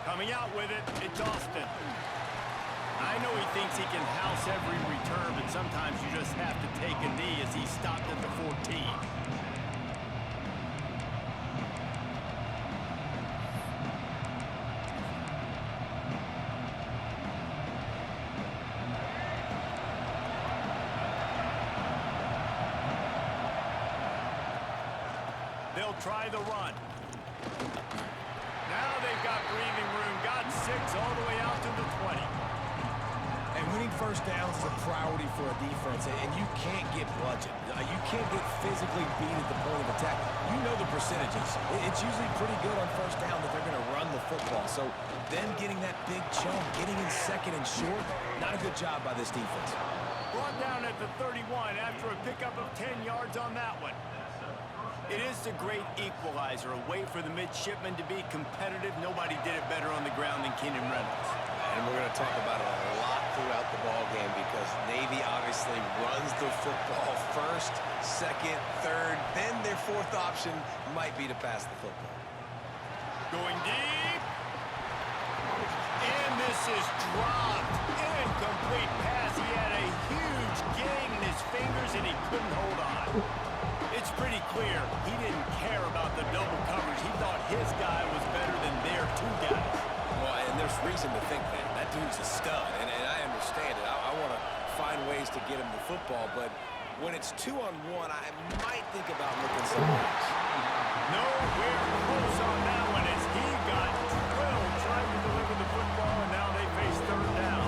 Coming out with it, it's Austin. I know he thinks he can house every return, but sometimes you just have to take a knee as he stopped at the 14. They'll try the run. Now they've got breathing room. Got 6 all the way out to the 20. And winning first downs is a priority for a defense, and you can't get bludgeoned. You can't get physically beat at the point of attack. You know the percentages. It's usually pretty good on first down that they're going to run the football. So them getting that big chunk, getting in second and short, not a good job by this defense. Brought down at the 31 after a pickup of 10 yards on that one. It is a great equalizer, a way for the midshipmen to be competitive. Nobody did it better on the ground than Keenan Reynolds. And we're going to talk about it a lot throughout the ball game because Navy obviously runs the football first, second, third, then their fourth option might be to pass the football. Going deep. And this is dropped. Incomplete pass. He had a huge gain in his fingers and he couldn't hold on. It's pretty clear he didn't care about the double coverage. He thought his guy was better than their 2 guys. Well, and there's reason to think that. That dude's a stud, and I understand it. I want to find ways to get him the football, but when it's 2-on-1, I might think about looking somewhere else. Nowhere close on that one as he got drilled trying to deliver the football, and now they face 3rd down.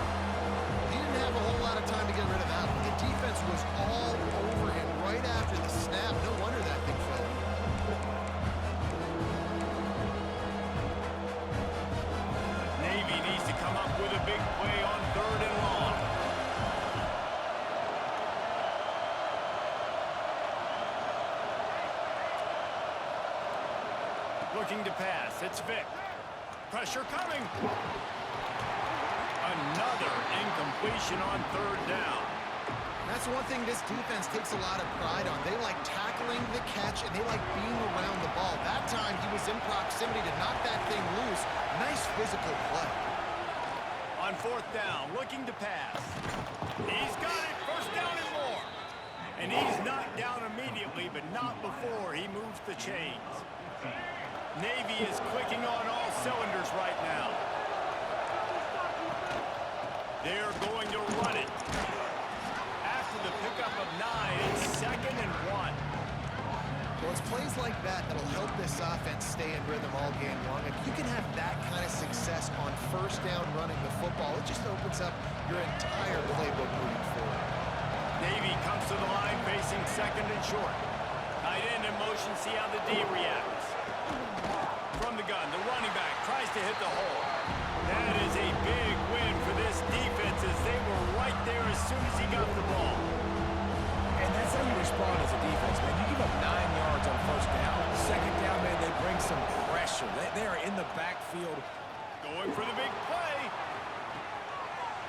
He didn't have a whole lot of time to get rid of that one. The defense was all over him right after the snap. No wonder that thing fell. Navy needs to come up with a big play on 3rd and long. Looking to pass. It's Vick. Pressure coming. Another incompletion on 3rd down. That's one thing this defense takes a lot of pride on. They like tackling the catch, and they like being around the ball. That time, he was in proximity to knock that thing loose. Nice physical play. On 4th down, looking to pass. He's got it. 1st down and more. And he's knocked down immediately, but not before he moves the chains. Navy is clicking on all cylinders right now. They're going to run it. After the pickup of 9, it's 2nd and 1. Well, it's plays like that that'll help this offense stay in rhythm all game long. If you can have that kind of success on 1st down running the football, it just opens up your entire playbook moving forward. Navy comes to the line facing 2nd and short. Tight end in motion, see how the D reacts. From the gun, the running back tries to hit the hole. That is a big win for this defense as they were right there as soon as he got the ball. And that's how you respond as a defense, man. You give up 9 yards on 1st down. 2nd down, man, they bring some pressure. They are in the backfield. Going for the big play.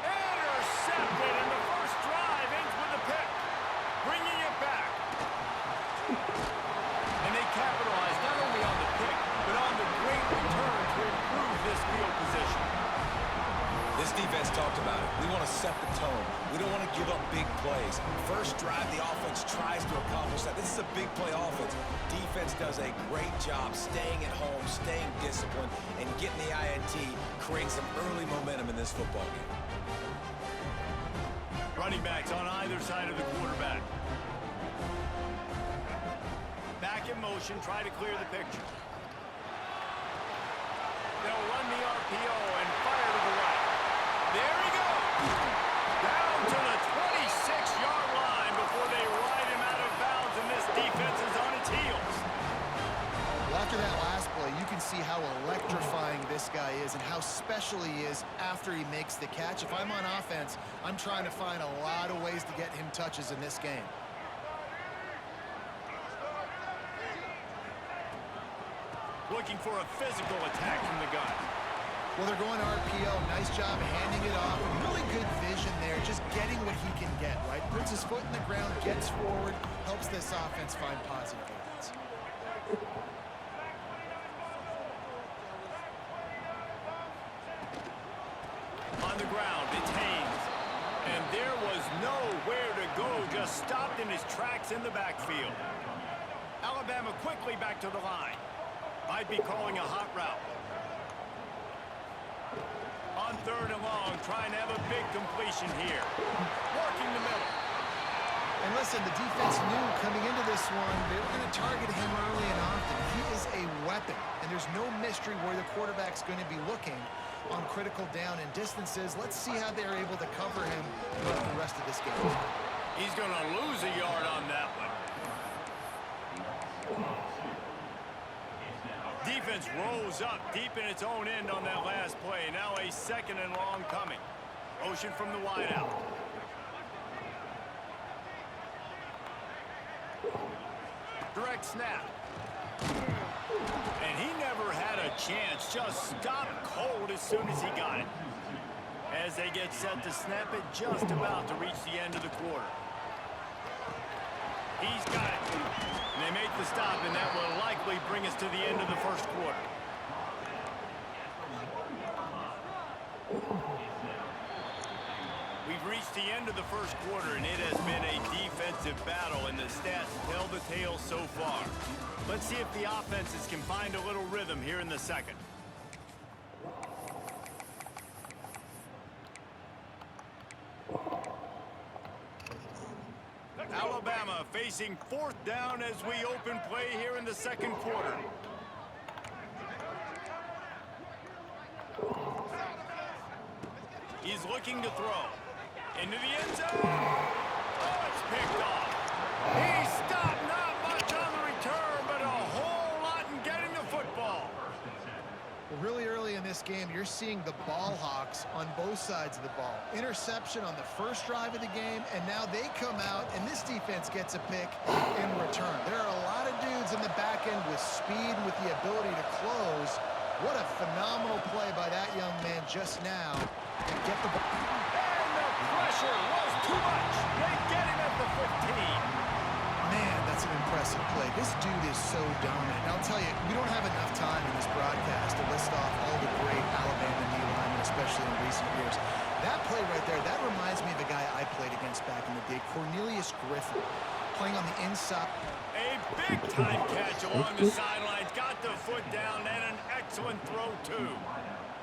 Intercepted, and the first drive ends with a pick. Bringing it back. And they capitalize not only on the pick, but on the great return to improve this field position. This defense talked about it. We want to set the tone. We don't want to give up big plays. First drive, the offense tries to accomplish that. This is a big play offense. Defense does a great job staying at home, staying disciplined, and getting the INT, creating some early momentum in this football game. Running backs on either side of the quarterback. Back in motion, try to clear the picture. They'll run the RPO and fire to the right. There he goes. Down to the 26-yard line before they ride him out of bounds, and this defense is on its heels. Well, after that last play, you can see how electrifying this guy is and how special he is after he makes the catch. If I'm on offense, I'm trying to find a lot of ways to get him touches in this game. Looking for a physical attack from the gun. Well, they're going RPO. Nice job handing it off. Really good vision there, just getting what he can get, right? Puts his foot in the ground, gets forward, helps this offense find positive yards. On the ground, it's Haynes. And there was nowhere to go, just stopped in his tracks in the backfield. Alabama quickly back to the line. Might be calling a hot route. On 3rd and long, trying to have a big completion here. Working the middle. And listen, the defense knew coming into this one, they were going to target him early and often. He is a weapon, and there's no mystery where the quarterback's going to be looking on critical down and distances. Let's see how they're able to cover him throughout the rest of this game. He's going to lose a yard on that one. Defense rolls up deep in its own end on that last play. Now a 2nd and long coming. Motion from the wideout. Direct snap. And he never had a chance. Just stopped cold as soon as he got it. As they get set to snap it, just about to reach the end of the quarter. He's got it. And they make the stop, and that will likely bring us to the end of the first quarter. We've reached the end of the first quarter, and it has been a defensive battle, and the stats tell the tale so far. Let's see if the offenses can find a little rhythm here in the second. Alabama facing 4th down as we open play here in the second quarter. He's looking to throw. Into the end zone. Oh, it's picked off. He stopped, not much on the return, but a whole lot in getting the football. Well, really early in this game, you're seeing the ball hawks on both sides of the ball. Interception on the first drive of the game, and now they come out, and this defense gets a pick in return. There are a lot of dudes in the back end with speed, with the ability to close. What a phenomenal play by that young man just now to get the ball. Pressure was too much. They get him at the 15. Man, that's an impressive play. This dude is so dominant. And I'll tell you, we don't have enough time in this broadcast to list off all the great Alabama D linemen, especially in recent years. That play right there, that reminds me of a guy I played against back in the day, Cornelius Griffin, playing on the inside. A big-time catch along the sidelines. Got the foot down, and an excellent throw, too.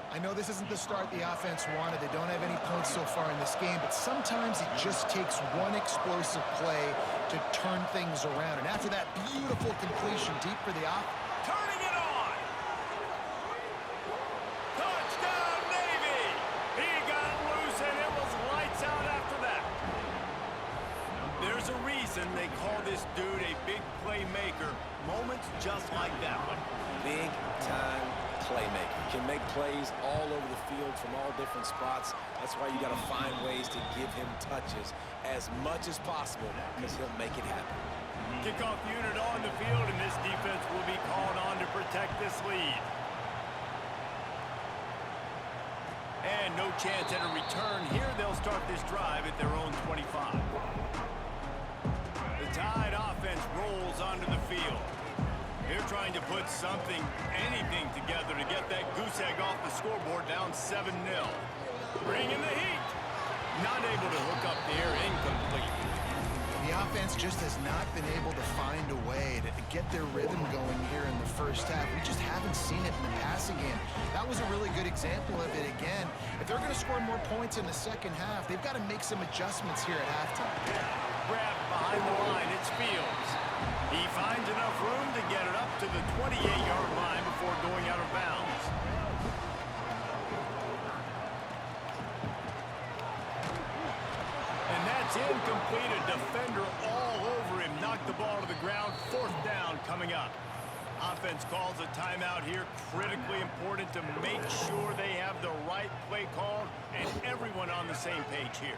I know this isn't the start the offense wanted. They don't have any points so far in this game, but sometimes it just takes one explosive play to turn things around. And after that beautiful completion deep for the offense. Turning it on. Touchdown, Navy. He got loose, and it was lights out after that. There's a reason they call this dude a big playmaker. Moments just like that one. Big-time playmaker. Can make plays all over the field from all different spots. That's why you got to find ways to give him touches as much as possible because he'll make it happen. Kickoff unit on the field, and this defense will be called on to protect this lead. And no chance at a return here. They'll start this drive at their own 25. The Tide offense rolls onto the field. They're trying to put something, anything together to get that goose egg off the scoreboard down 7-0. Bringing the heat. Not able to hook up there, incomplete. The offense just has not been able to find a way to get their rhythm going here in the first half. We just haven't seen it in the passing game. That was a really good example of it again. If they're going to score more points in the second half, they've got to make some adjustments here at halftime. Grabbed behind the line, it's Fields. He finds enough room to get it up to the 28-yard line before going out of bounds. And that's incomplete. A defender all over him. Knocked the ball to the ground. 4th down coming up. Offense calls a timeout here. Critically important to make sure they have the right play called and everyone on the same page here.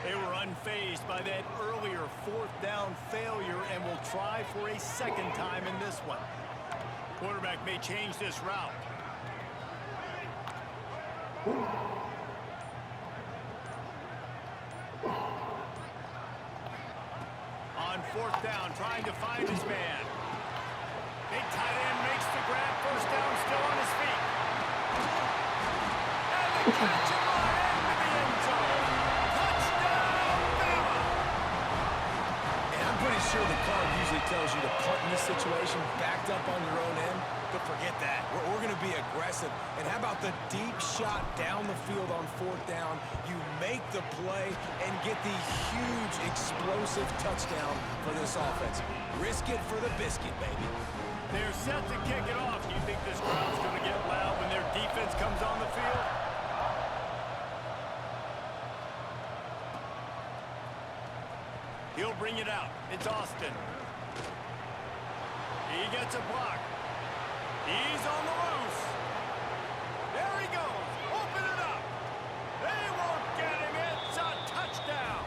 They were unfazed by that earlier 4th down failure and will try for a second time in this one. Quarterback may change this route. On 4th down, trying to find his man. Big tight end makes the grab. 1st down, still on his feet. And the catch and run, and tells you to punt in this situation, backed up on your own end, but forget that. We're going to be aggressive. And how about the deep shot down the field on 4th down? You make the play and get the huge explosive touchdown for this offense. Risk it for the biscuit, baby. They're set to kick it off. Do you think this crowd's going to get loud when their defense comes on the field? He'll bring it out. It's Austin. He gets a block. He's on the loose. There he goes. Open it up. They won't get him. It's a touchdown.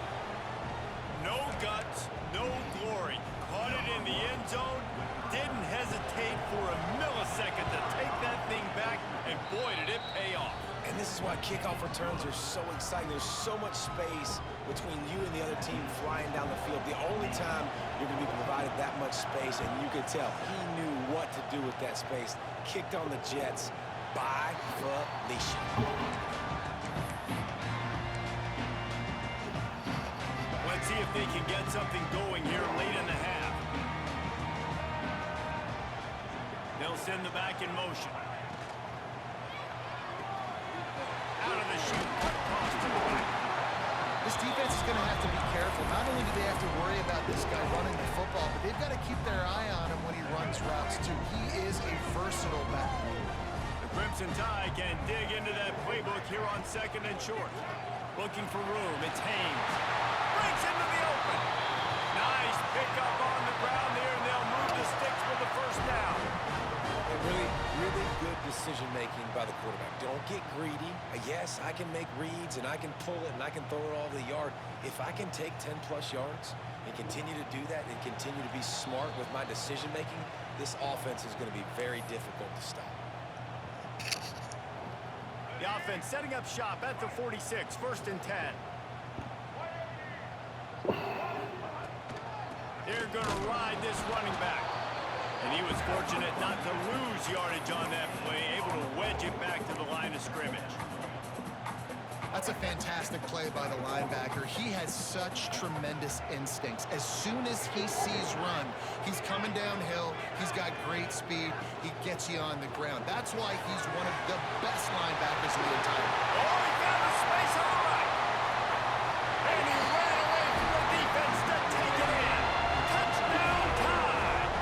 No guts, no glory. Caught it in the end zone. Didn't hesitate for a millisecond to take that thing back, and boy, did it pay off. And this is why kickoff returns are so exciting. There's so much space between you and the other team flying down the field. The only time you're going to be provided that much space, and you could tell he knew what to do with that space. Kicked on the Jets by Felicia. Let's see if they can get something going here late in the half. They'll send the back in motion. Out of the chute, cut cross to the right. This defense is going to have to be careful. Not only do they have to worry about this guy running the football, but they've got to keep their eye on him when he runs routes, too. He is a versatile back. The Crimson Tide can dig into that playbook here on 2nd and short. Looking for room. It's Haynes. Breaks into the open. Nice pickup on the ground there, and they'll move the sticks for the first down. And really good decision-making by the quarterback. Don't get greedy. Yes, I can make reads, and I can pull it, and I can throw it all over the yard. If I can take 10-plus yards and continue to do that and continue to be smart with my decision-making, this offense is going to be very difficult to stop. The offense setting up shop at the 46, 1st and 10. They're going to ride this running back. And he was fortunate not to lose yardage on that play, able to wedge it back to the line of scrimmage. That's a fantastic play by the linebacker. He has such tremendous instincts. As soon as he sees run, he's coming downhill. He's got great speed. He gets you on the ground. That's why he's one of the best linebackers in the entire league. Oh, he found a space on the right. And he ran away from the defense to take it in. Touchdown Tide.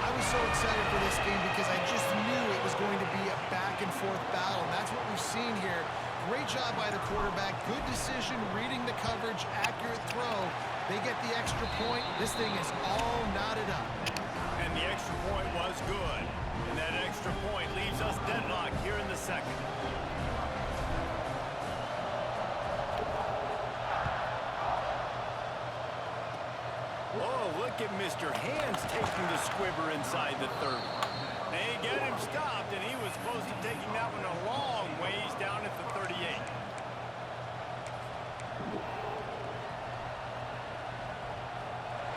I was so excited for this game because I just knew it was going to be a back-and-forth battle, and that's what we've seen here. Great job by the quarterback. Good decision, reading the coverage, accurate throw. They get the extra point. This thing is all knotted up. And the extra point was good. And that extra point leaves us deadlocked here in the 2nd. Oh, look at Mr. Hands taking the squibber inside the 30. They get him stopped, and he was close to taking that one a long ways down at the 38.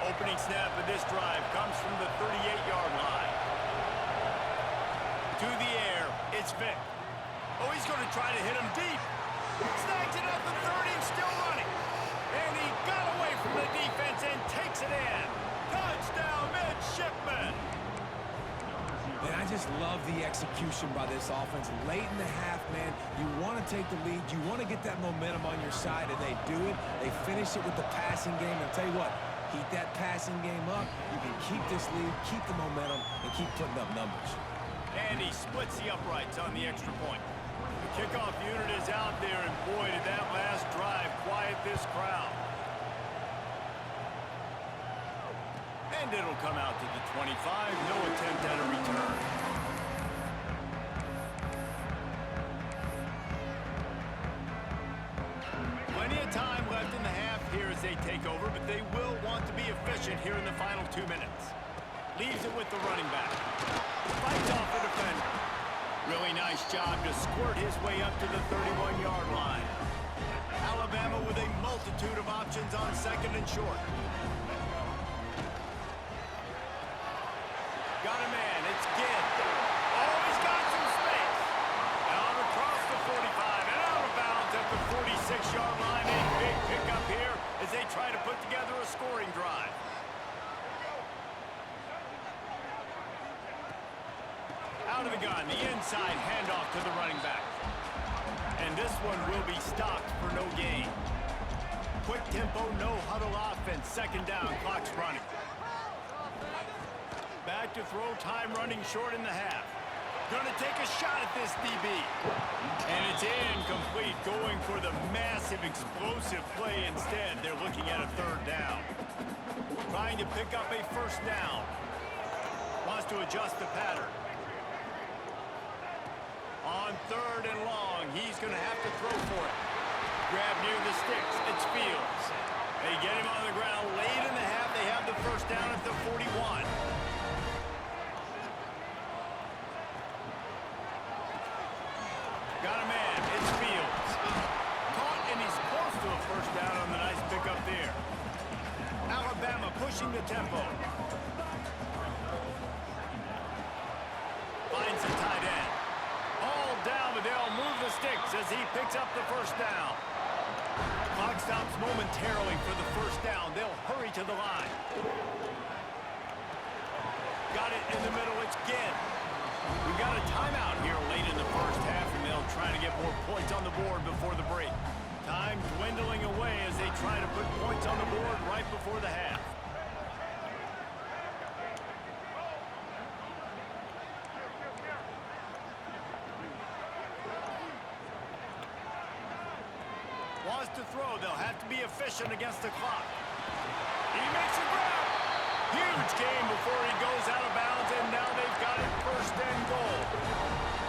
Opening snap of this drive comes from the 38-yard line. To the air, it's Vick. Oh, he's going to try to hit him deep. Snags it at the 30 and still running. And he got away from the defense and takes it in. Touchdown, Midshipman. And I just love the execution by this offense. Late in the half, man, you want to take the lead. You want to get that momentum on your side, and they do it. They finish it with the passing game. And I'll tell you what, keep that passing game up. You can keep this lead, keep the momentum, and keep putting up numbers. And he splits the uprights on the extra point. The kickoff unit is out there, and boy, did that last drive quiet this crowd. And it'll come out to the 25. No attempt at a return. Plenty of time left in the half here as they take over, but they will want to be efficient here in the final 2 minutes. Leaves it with the running back. Fights off the defender. Really nice job to squirt his way up to the 31-yard line. Alabama with a multitude of options on 2nd and short. Got a man, it's Gidd. Oh, he's got some space. Out across the 45 and out of bounds at the 46-yard line. A big pickup here as they try to put together a scoring drive. out of the gun. The inside handoff to the running back. And this one will be stopped for no gain. Quick tempo, no huddle offense. Second down, clock's running. Back to throw, time running short in the half. Gonna take a shot at this DB. And it's incomplete, going for the massive explosive play instead. They're looking at a third down. Trying to pick up a first down. Wants to adjust the pattern. On third and long, he's gonna have to throw for it. Grab near the sticks, it's Fields. They get him on the ground late in the half. They have the first down at the 41. Got a man, it's Fields. Caught, and he's close to a first down on the nice pickup there. Alabama pushing the tempo. Finds a tight end. All down, but they'll move the sticks as he picks up the first down. Clock stops momentarily for the first down. They'll hurry to the line. Got it in the middle, it's Ginn. We've got a timeout here late in the first half, and they'll try to get more points on the board before the break. Time dwindling away as they try to put points on the board right before the half. Wants to throw. They'll have to be efficient against the clock. He makes a grab. Huge gain before he goes out of bounds, and now they've got it first and goal.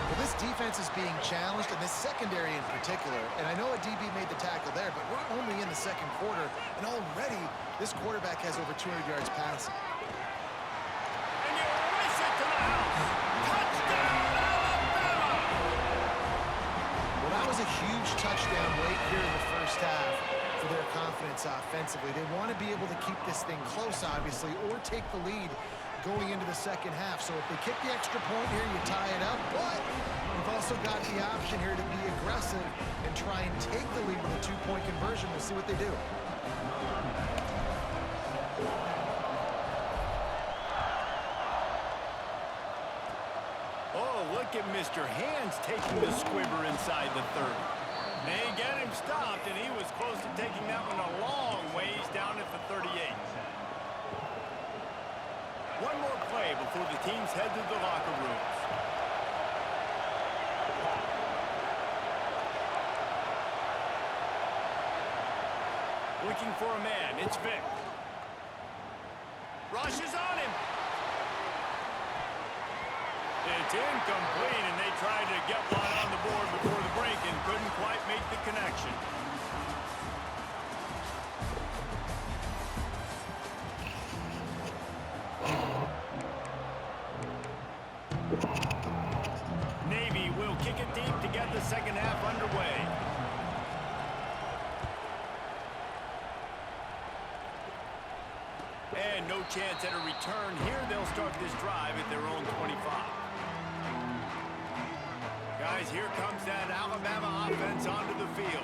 Well, this defense is being challenged, and this secondary in particular. And I know a DB made the tackle there, but we're only in the second quarter, and already this quarterback has over 200 yards passing. And you race it to the house. Touchdown, Alabama! Well, that was a huge touchdown late here in the first half for their confidence offensively. They want to be able to keep this thing close, obviously, or take the lead going into the second half. So if they kick the extra point here, you tie it up. But we've also got the option here to be aggressive and try and take the lead with a two-point conversion. We'll see what they do. Oh, look at Mr. Hands taking the squibber inside the 30. They get him stopped, and he was close to taking that one a long ways down at the 38. One more play before the teams head to the locker rooms. Looking for a man, it's Vick. Rush is on him. It's incomplete, and they tried to get one on the board before the break and couldn't quite make the connection. Navy will kick it deep to get the second half underway. And no chance at a return here. They'll start this drive at their own 25. Guys, here comes that Alabama offense onto the field.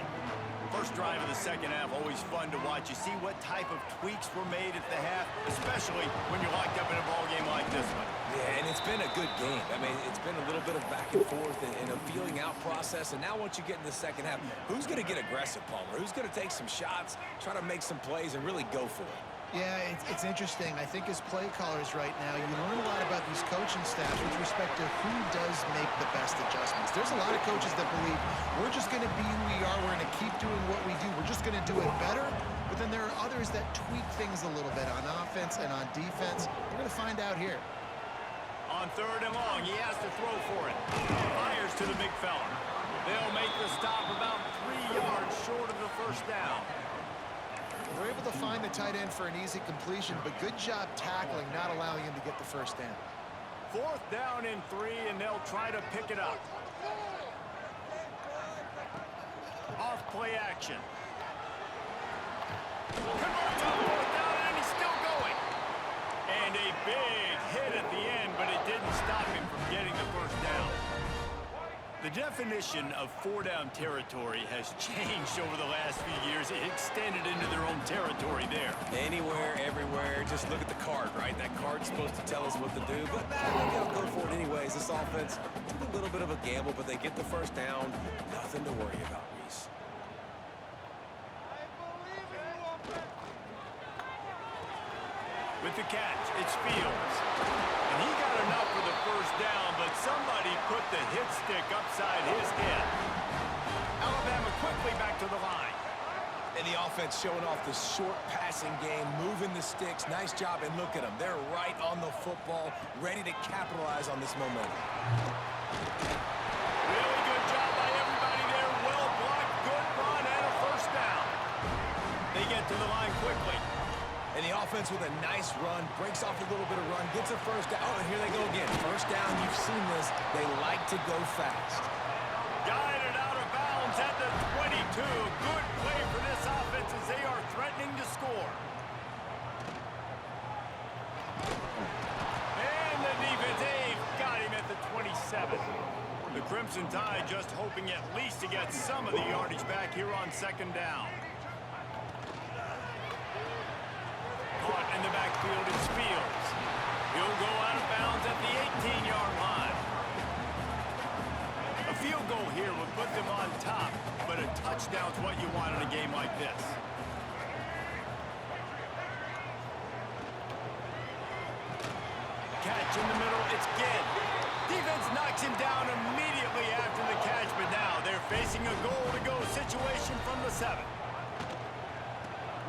First drive of the second half, always fun to watch. You see what type of tweaks were made at the half, especially when you're locked up in a ball game like this one. Yeah, and it's been a good game. I mean, it's been a little bit of back and forth and a feeling out process. And now once you get in the second half, who's going to get aggressive, Palmer? Who's going to take some shots, try to make some plays, and really go for it? Yeah, it's interesting. I think as play callers right now, you learn a lot about these coaching staffs with respect to who does make the best adjustments. There's a lot of coaches that believe we're just going to be who we are. We're going to keep doing what we do. We're just going to do it better. But then there are others that tweak things a little bit on offense and on defense. We're going to find out here. On third and long, he has to throw for it. Fires to the big fella. They'll make the stop about 3 yards short of the first down. They're able to find the tight end for an easy completion, but good job tackling, not allowing him to get the first down. Fourth down and 3, and they'll try to pick it up. Off play action. Converts on fourth down, and he's still going. And a big hit at the end, but it didn't stop him from getting the first down. The definition of four-down territory has changed over the last few years. It extended into their own territory there. Anywhere, everywhere, just look at the card, right? That card's supposed to tell us what to do, but they'll go for it anyways. against this offense. A little bit of a gamble, but they get the first down. Nothing to worry about, Reese. With the catch, it's Fields. And he got enough for the first down, but somebody put the hit stick upside his head. Alabama quickly back to the line. And the offense showing off the short passing game, moving the sticks. Nice job, and look at them. They're right on the football, ready to capitalize on this momentum. Really good job by everybody there. Well blocked, good run, and a first down. They get to the line quickly. And the offense with a nice run, breaks off a little bit of run, gets a first down. Oh, and here they go again. First down, you've seen this. They like to go fast. Guided out of bounds at the 22. Good play for this offense as they are threatening to score. And the defense, they've got him at the 27. The Crimson Tide just hoping at least to get some of the yardage back here on second down. Caught in the backfield is Fields. He'll go out of bounds at the 18-yard line. A field goal here would put them on top, but a touchdown's what you want in a game like this. Catch in the middle, it's Ginn. Defense knocks him down immediately after the catch, but now they're facing a goal-to-go situation from the 7.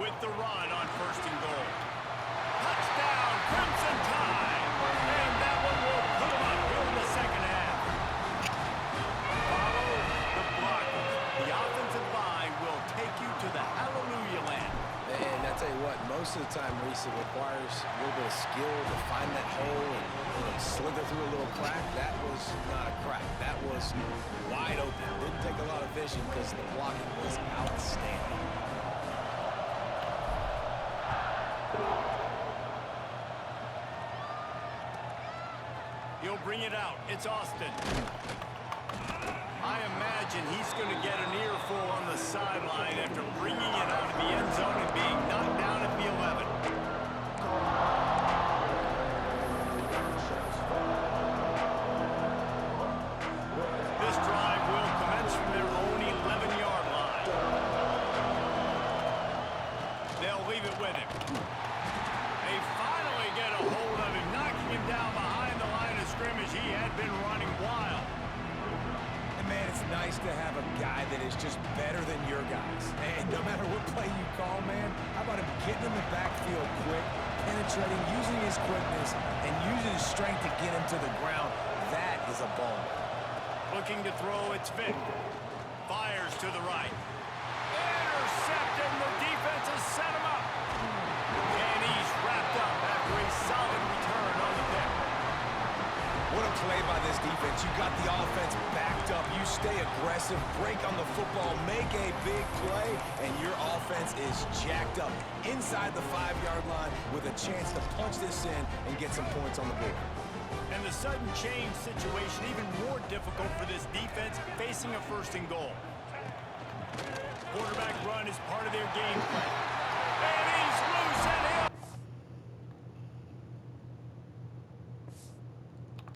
With the run on first and goal. Touchdown, Crimson Tide! And that one will put them up here in the second half. Follow the blockers. The offensive line will take you to the hallelujah land. And I tell you what, most of the time, Reese, it requires a little bit of skill to find that hole and slither through a little crack. That was not a crack. That was wide open. Didn't take a lot of vision because the blocking was outstanding. He'll bring it out. It's Austin. I imagine he's going to get an earful on the sideline after bringing it out of the end zone and being knocked down at the 11. This drive will commence from their own 11-yard line. They'll leave it with him. They finally get a hold of him, knocking him down behind the line of scrimmage. He had been running wild. Man, it's nice to have a guy that is just better than your guys. And no matter what play you call, man, how about him getting in the backfield quick, penetrating, using his quickness, and using his strength to get him to the ground? That is a ball. Looking to throw, it's Vick. Fires to the right. Intercepted, and the defense has set him up. And he's wrapped up after a solid return on the pick. What a play by this defense. You got the offense backed up. You stay aggressive, break on the football, make a big play, and your offense is jacked up inside the 5-yard line with a chance to punch this in and get some points on the board. And the sudden change situation even more difficult for this defense facing a first and goal. Quarterback run is part of their game plan.